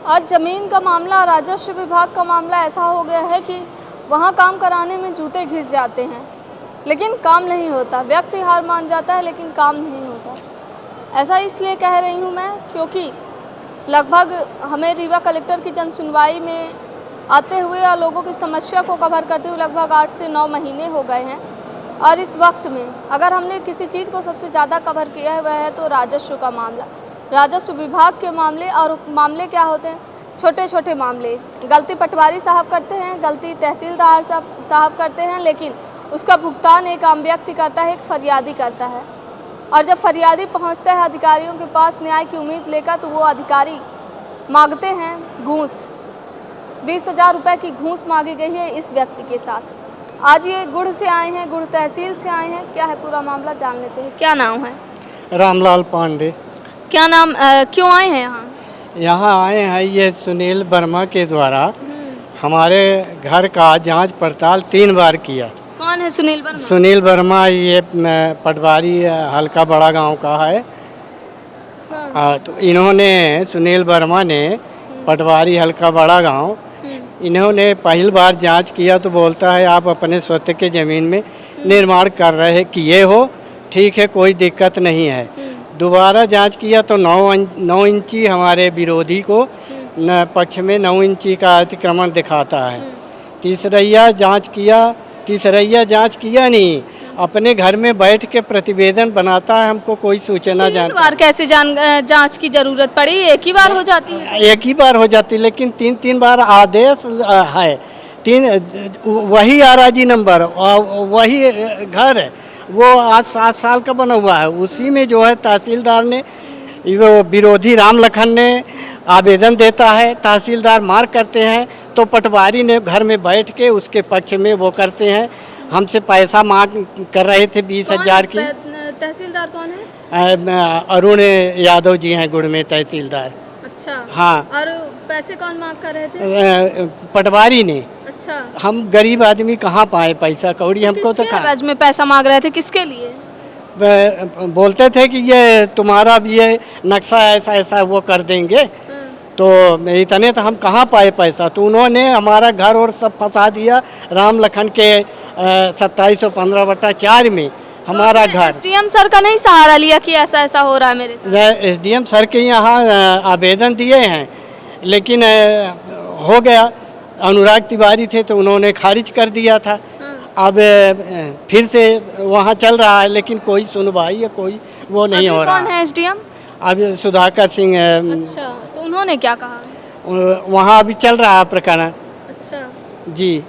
आज ज़मीन का मामला, राजस्व विभाग का मामला ऐसा हो गया है कि वहाँ काम कराने में जूते घिस जाते हैं, लेकिन काम नहीं होता। व्यक्ति हार मान जाता है, लेकिन काम नहीं होता। ऐसा इसलिए कह रही हूँ मैं, क्योंकि लगभग हमें रीवा कलेक्टर की जन सुनवाई में आते हुए या लोगों की समस्या को कवर करते हुए लगभग 8 से 9 महीने हो गए हैं। और इस वक्त में अगर हमने किसी चीज़ को सबसे ज़्यादा कवर किया है, वह है तो राजस्व का मामला। राजस्व विभाग के मामले, और मामले क्या होते हैं? छोटे छोटे मामले। गलती पटवारी साहब करते हैं, गलती तहसीलदार साहब करते हैं, लेकिन उसका भुगतान एक आम व्यक्ति करता है, एक फरियादी करता है। और जब फरियादी पहुंचता है अधिकारियों के पास न्याय की उम्मीद लेकर, तो वो अधिकारी मांगते हैं घूस। 20,000 रुपये की घूस मांगी गई है इस व्यक्ति के साथ। आज ये गुड़ से आए हैं, गुड़ तहसील से आए हैं। क्या है पूरा मामला, जान लेते हैं। क्या नाम है? रामलाल पांडे। क्या नाम, क्यों आए हैं यहाँ? यहाँ आए हैं ये सुनील वर्मा के द्वारा हमारे घर का जांच पड़ताल 3 बार किया। कौन है सुनील वर्मा? सुनील वर्मा ये पटवारी हल्का बड़ा गांव का है। हाँ। तो इन्होंने, सुनील वर्मा ने, पटवारी हल्का बड़ा गांव, इन्होंने पहली बार जांच किया तो बोलता है आप अपने स्वतः के ज़मीन में निर्माण कर रहे किए हो, ठीक है, कोई दिक्कत नहीं है। दोबारा जांच किया तो 9 इंची हमारे विरोधी को पक्ष में 9 इंची का अतिक्रमण दिखाता है। तीसरा जांच किया नहीं, अपने घर में बैठ के प्रतिवेदन बनाता है, हमको कोई सूचना तीन बार कैसे जांच की जरूरत पड़ी? एक ही बार हो जाती है? एक ही बार हो जाती, लेकिन 3 बार आदेश है। वही आराजी नंबर, वही घर है, वो आज 7 साल का बना हुआ है। उसी में जो है तहसीलदार ने, वो विरोधी राम लखन ने आवेदन देता है, तहसीलदार मार्क करते हैं, तो पटवारी ने घर में बैठ के उसके पक्ष में वो करते हैं। हमसे पैसा मांग कर रहे थे 20,000 की। तहसीलदार कौन है? अरुण यादव जी हैं गुड़ में तहसीलदार। अच्छा। हाँ। और पैसे कौन मांग कर रहे थे? पटवारी ने। अच्छा। हम गरीब आदमी कहाँ पाए पैसा कौड़ी, हमको तो किसके एवज में पैसा मांग रहे थे? किसके लिए? बोलते थे कि ये तुम्हारा भी ये नक्शा ऐसा ऐसा वो कर देंगे, तो इतने तो हम कहाँ पाए पैसा। तो उन्होंने हमारा घर और सब फंसा दिया राम लखन के 2715/4 में हमारा घर। एसडीएम सर का नहीं सहारा लिया कि ऐसा ऐसा हो रहा है मेरे साथ? एसडीएम सर के यहाँ आवेदन दिए हैं, लेकिन हो गया, अनुराग तिवारी थे तो उन्होंने खारिज कर दिया था। अब फिर से वहाँ चल रहा है, लेकिन कोई सुनवाई या कोई वो नहीं हो रहा। कौन है एसडीएम? अब सुधाकर सिंह। अच्छा, तो उन्होंने क्या कहा? वहाँ अभी चल रहा है प्रकरण। अच्छा जी।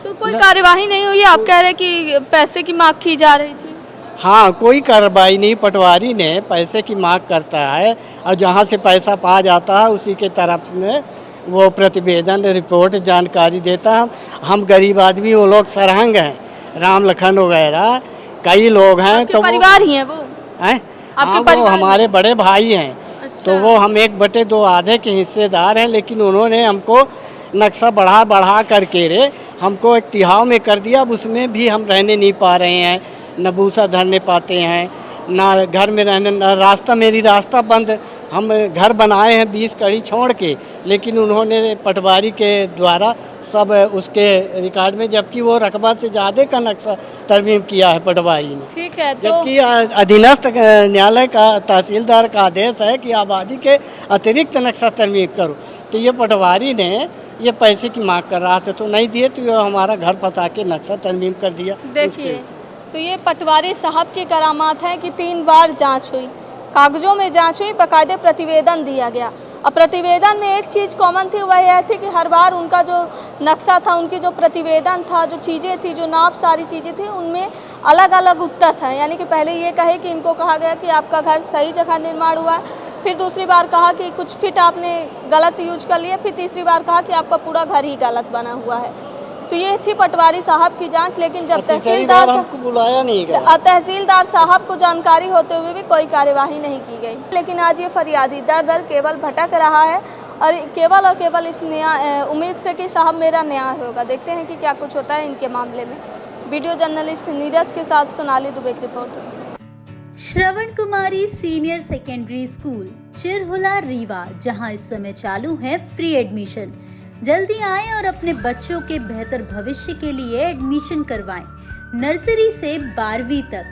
तो कोई कार्यवाही नहीं हुई? आप कह रहे कि पैसे की मांग की जा रही थी। हाँ, कोई कार्रवाई नहीं। पटवारी ने पैसे की मांग करता है और जहाँ से पैसा पा जाता है उसी के तरफ में वो प्रतिवेदन, रिपोर्ट, जानकारी देता है। हम गरीब आदमी, वो लोग सरहंग हैं, राम लखन वगैरह कई लोग हैं। तो परिवार ही हैं वो हैं? आपके हाँ, परिवार वो हमारे बड़े भाई हैं। अच्छा। तो वो हम 1/2 आधे के हिस्सेदार हैं, लेकिन उन्होंने हमको नक्शा बढ़ा करके हमको एक तिहाव में कर दिया। अब उसमें भी हम रहने नहीं पा रहे हैं, न भूसा धरने पाते हैं, ना घर में रहने, न रास्ता, मेरी रास्ता बंद। हम घर बनाए हैं 20 कड़ी छोड़ के, लेकिन उन्होंने पटवारी के द्वारा सब उसके रिकॉर्ड में, जबकि वो रकबा से ज़्यादा का नक्शा तरमीम किया है पटवारी ने। ठीक है, तो जबकि अधीनस्थ न्यायालय का, तहसीलदार का आदेश है कि आबादी के अतिरिक्त नक्शा तरमीम करो। तो ये पटवारी ने ये पैसे की मांग कर रहा था, तो नहीं दिए, तो ये हमारा घर फंसा के नक्शा तरमीम कर दिया। देखिए, तो ये पटवारी साहब की करामात है कि 3 बार जांच हुई, कागजों में जांच हुई, बाकायदे प्रतिवेदन दिया गया। और प्रतिवेदन में एक चीज़ कॉमन थी, वह यह थी कि हर बार उनका जो नक्शा था, उनकी जो प्रतिवेदन था, जो चीज़ें थी, जो नाप, सारी चीज़ें थी, उनमें अलग अलग उत्तर था। यानी कि पहले ये कहे कि इनको कहा गया कि आपका घर सही जगह निर्माण हुआ है, फिर दूसरी बार कहा कि कुछ फिट आपने गलत यूज कर लिया, फिर तीसरी बार कहा कि आपका पूरा घर ही गलत बना हुआ है। तो ये थी पटवारी साहब की जांच। लेकिन जब तहसीलदार बुलाया नहीं गया, तहसीलदार साहब को जानकारी होते हुए भी कोई कार्यवाही नहीं की गई। लेकिन आज ये फरियादी दर केवल भटक रहा है, और केवल इस उम्मीद से कि साहब मेरा न्याय होगा। देखते हैं कि क्या कुछ होता है इनके मामले में। वीडियो जर्नलिस्ट नीरज के साथ सोनाली दुबे की रिपोर्ट। श्रवण कुमारी senior secondary school, Chirhula Rewa, जहां इस समय चालू है फ्री एडमिशन। जल्दी आएं और अपने बच्चों के बेहतर भविष्य के लिए एडमिशन करवाएं। नर्सरी से 12वीं तक